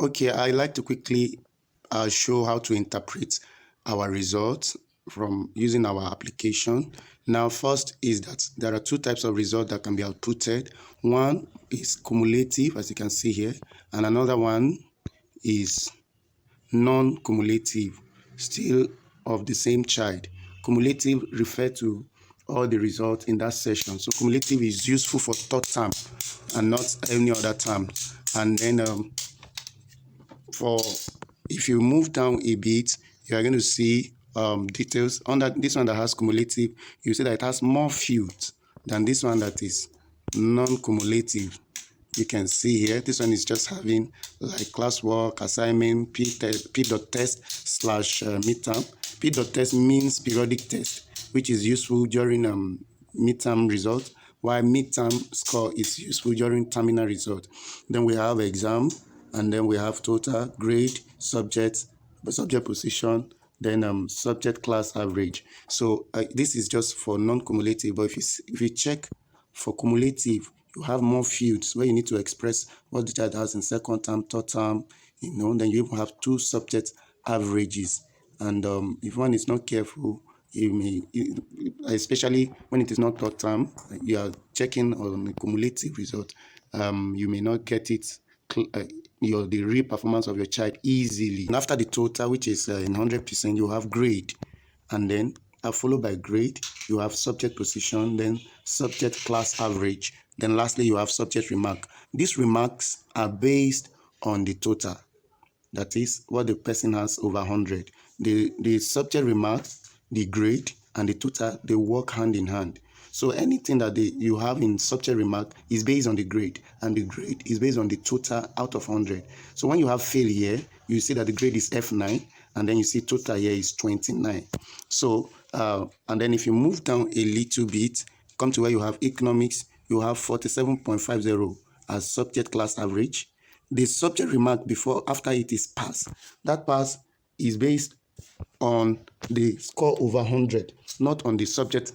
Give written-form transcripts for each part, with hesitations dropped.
Okay, I like to quickly show how to interpret our results from using our application. Now, first is that there are two types of results that can be outputted. One is cumulative, as you can see here, and another one is non-cumulative, still of the same child. Cumulative refer to all the results in that session. So cumulative is useful for third term and not any other term. And then for if you move down a bit, you are going to see details under this one that has cumulative. You see that it has more fields than this one that is non-cumulative. You can see here, this one is just having like classwork, assignment, p.test slash midterm. P.test means periodic test, which is useful during midterm results, while midterm score is useful during terminal result. Then we have exam, and then we have total, grade, subject position, then subject class average. So this is just for non-cumulative, but if you check for cumulative, you have more fields where you need to express what the child has in second term, third term, then you even have two subject averages. And if one is not careful, especially when it is not third term, you are checking on the cumulative result, you may not get it, the real performance of your child easily. And after the total, which is in 100%, you have grade, and then followed by grade, you have subject position, then subject class average, then lastly you have subject remark. These remarks are based on the total, that is what the person has over 100. The subject remark, the grade, and the total, they work hand in hand. So anything that you have in subject remark is based on the grade, and the grade is based on the total out of 100. So when you have fail here, you see that the grade is F9, and then you see total here is 29. So and then if you move down a little bit, come to where you have economics, you have 47.50 as subject class average. The subject remark after it is pass. That pass is based on the score over 100, not on the subject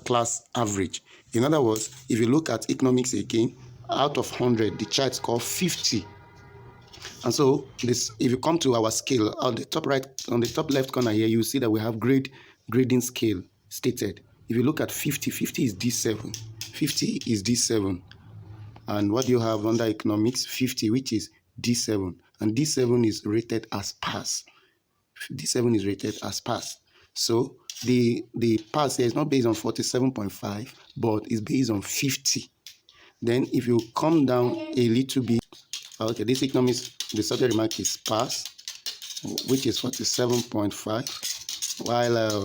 class average. In other words, if you look at economics again, out of 100, the child score 50. And so if you come to our scale on the top right, on the top left corner here, you see that we have grading scale stated. If you look at 50, 50 is D7. 50 is D7. And what do you have under economics? 50, which is D7. And D7 is rated as pass. D7 is rated as pass. So the pass here is not based on 47.5, but it's based on 50. Then if you come down a little bit, okay, this economics, the subject remark is pass, which is 47.5, while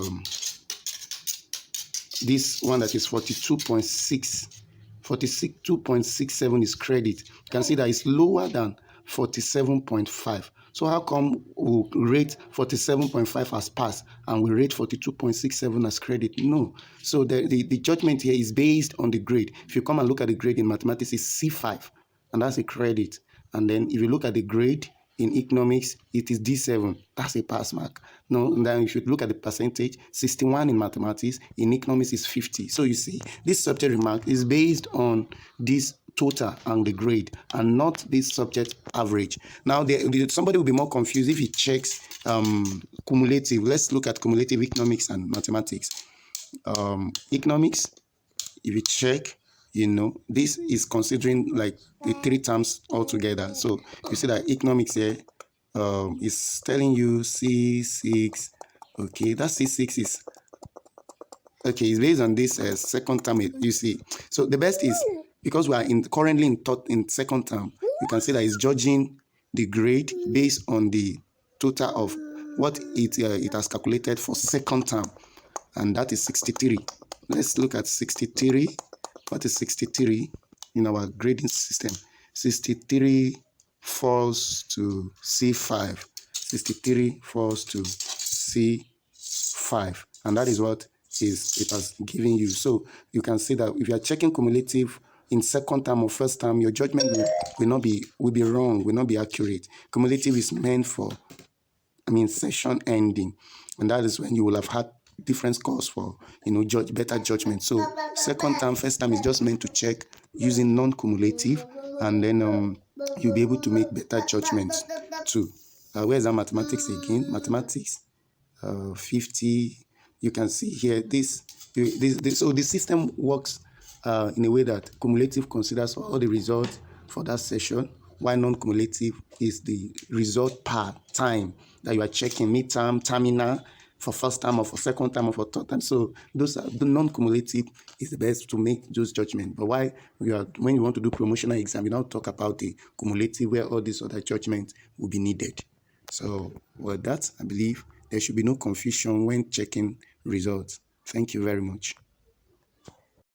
this one that is 42.67 is credit. You can see that it's lower than 47.5. So how come we'll rate 47.5 as pass and we rate 42.67 as credit? No. So the judgment here is based on the grade. If you come and look at the grade in mathematics, it's C5, and that's a credit. And then if you look at the grade in economics, it is D7. That's a pass mark. No, and then you should look at the percentage. 61 in mathematics, in economics is 50. So you see, this subject remark is based on this total and the grade, and not this subject average. Now, somebody will be more confused if he checks cumulative. Let's look at cumulative economics and mathematics. Economics, if you check, this is considering like the three terms altogether. So you see that economics here is telling you C6. Okay, that C6 is okay. It's based on this second term. You see, so the best is, because we are currently in second term, you can see that it's judging the grade based on the total of what it has calculated for second term, and that is 63. Let's look at 63. What is 63 in our grading system? 63 falls to C5. 63 falls to C5, and that is what it has given you. So you can see that if you are checking cumulative in second term or first term, your judgment will be wrong, will not be accurate. Cumulative is meant for, session ending, and that is when you will have had different scores for better judgment. So second term, first term is just meant to check using non-cumulative, and then you'll be able to make better judgments too. Where's our mathematics again? Mathematics 50. You can see here this. So the system works in a way that cumulative considers all the results for that session, while non-cumulative is the result per time that you are checking, midterm, terminal, for first time or for second time or for third time. So those are the non-cumulative is the best to make those judgments. But when you want to do promotional exam, you don't talk about the cumulative where all these other judgments will be needed. So with that, I believe there should be no confusion when checking results. Thank you very much.